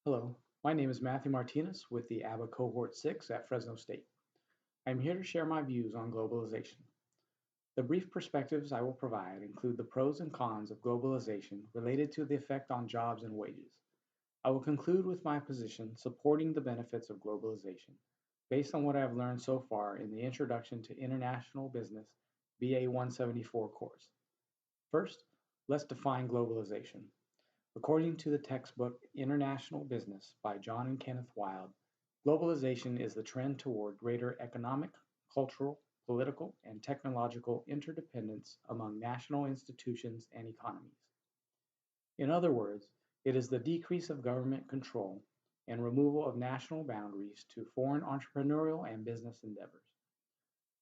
Hello, my name is Matthew Martinez with the ABBA Cohort 6 at Fresno State. I'm here to share my views on globalization. The brief perspectives I will provide include the pros and cons of globalization related to the effect on jobs and wages. I will conclude with my position supporting the benefits of globalization based on what I have learned so far in the Introduction to International Business BA 174 course. First, let's define globalization. According to the textbook International Business by John and Kenneth Wild, globalization is the trend toward greater economic, cultural, political, and technological interdependence among national institutions and economies. In other words, it is the decrease of government control and removal of national boundaries to foreign entrepreneurial and business endeavors.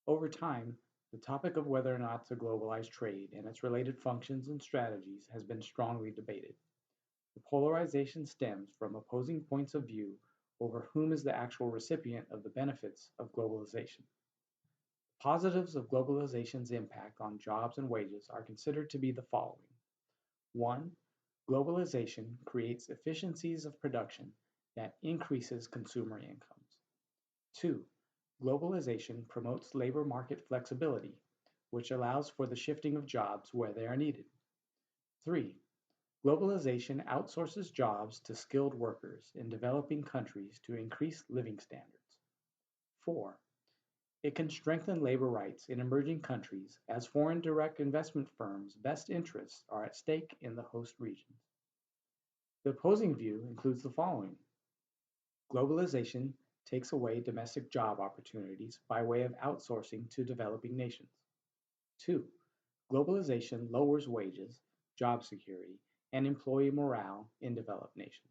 Over time, the topic of whether or not to globalize trade and its related functions and strategies has been strongly debated. The polarization stems from opposing points of view over whom is the actual recipient of the benefits of globalization. Positives of globalization's impact on jobs and wages are considered to be the following. 1. Globalization creates efficiencies of production that increases consumer incomes. 2. Globalization promotes labor market flexibility, which allows for the shifting of jobs where they are needed. 3. Globalization outsources jobs to skilled workers in developing countries to increase living standards. 4. It can strengthen labor rights in emerging countries as foreign direct investment firms' best interests are at stake in the host regions. The opposing view includes the following. Globalization takes away domestic job opportunities by way of outsourcing to developing nations. 2. Globalization lowers wages, job security, and employee morale in developed nations.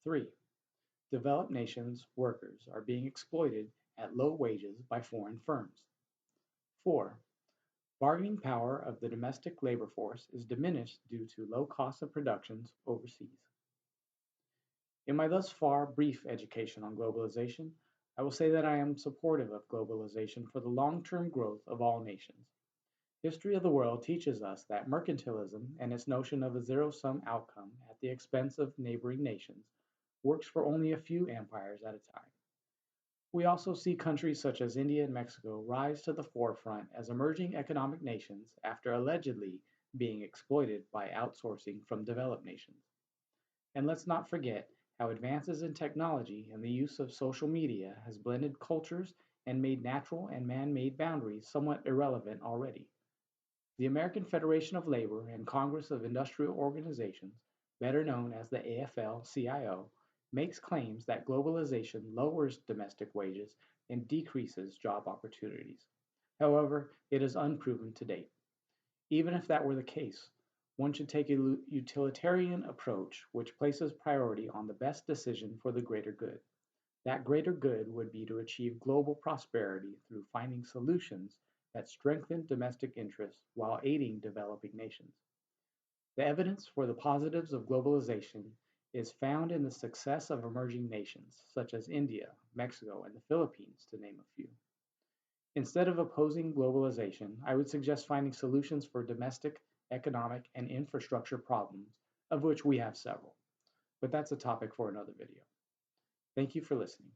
3. Developed nations' workers are being exploited at low wages by foreign firms. 4. Bargaining power of the domestic labor force is diminished due to low cost of productions overseas. In my thus far brief education on globalization, I will say that I am supportive of globalization for the long-term growth of all nations. History of the world teaches us that mercantilism and its notion of a zero-sum outcome at the expense of neighboring nations works for only a few empires at a time. We also see countries such as India and Mexico rise to the forefront as emerging economic nations after allegedly being exploited by outsourcing from developed nations. And let's not forget how advances in technology and the use of social media has blended cultures and made natural and man-made boundaries somewhat irrelevant already. The American Federation of Labor and Congress of Industrial Organizations, better known as the AFL-CIO, makes claims that globalization lowers domestic wages and decreases job opportunities. However, it is unproven to date. Even if that were the case, one should take a utilitarian approach which places priority on the best decision for the greater good. That greater good would be to achieve global prosperity through finding solutions that strengthen domestic interests while aiding developing nations. The evidence for the positives of globalization is found in the success of emerging nations, such as India, Mexico, and the Philippines, to name a few. Instead of opposing globalization, I would suggest finding solutions for domestic, economic, and infrastructure problems, of which we have several. But that's a topic for another video. Thank you for listening.